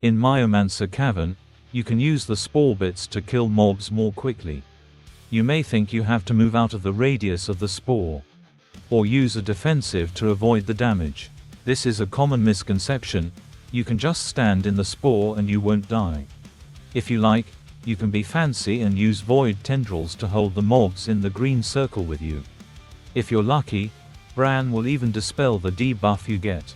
In Myomancer Cavern, you can use the spore bits to kill mobs more quickly. You may think you have to move out of the radius of the spore, or use a defensive to avoid the damage. This is a common misconception. You can just stand in the spore and you won't die. If you like, you can be fancy and use void tendrils to hold the mobs in the green circle with you. If you're lucky, Bran will even dispel the debuff you get.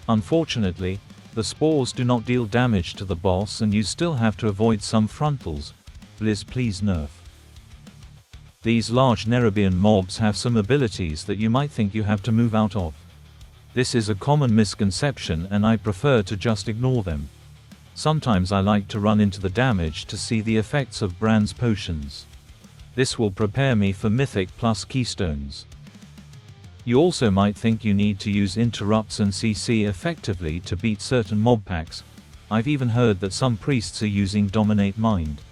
Unfortunately, the spores do not deal damage to the boss and you still have to avoid some frontals. Blizz, please nerf. These large Nerubian mobs have some abilities that you might think you have to move out of. This is a common misconception and I prefer to just ignore them. Sometimes I like to run into the damage to see the effects of Bran's potions. This will prepare me for Mythic plus Keystones. You also might think you need to use interrupts and CC effectively to beat certain mob packs. I've even heard that some priests are using Dominate Mind.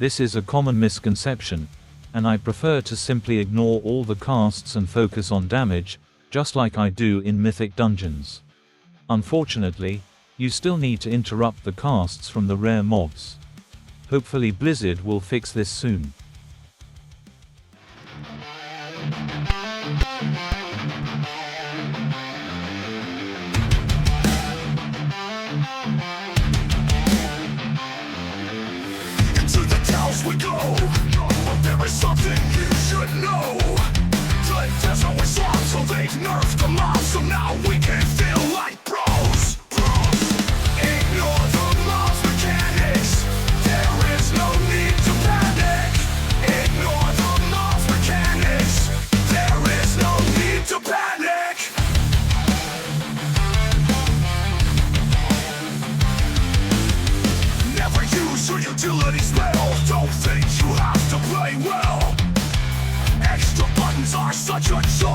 This is a common misconception, and I prefer to simply ignore all the casts and focus on damage, just like I do in Mythic dungeons. Unfortunately, you still need to interrupt the casts from the rare mobs. Hopefully Blizzard will fix this soon. Into the towers we go, but there is something you should know. The desert was long, so they nerfed the mobs, so now we can feel like pros. Ignore the mob's mechanics, there is no need to panic. Ignore the mob's mechanics, there is no need to panic. Never use your utility spell, don't think you have to play well. Extra buttons are such a choice.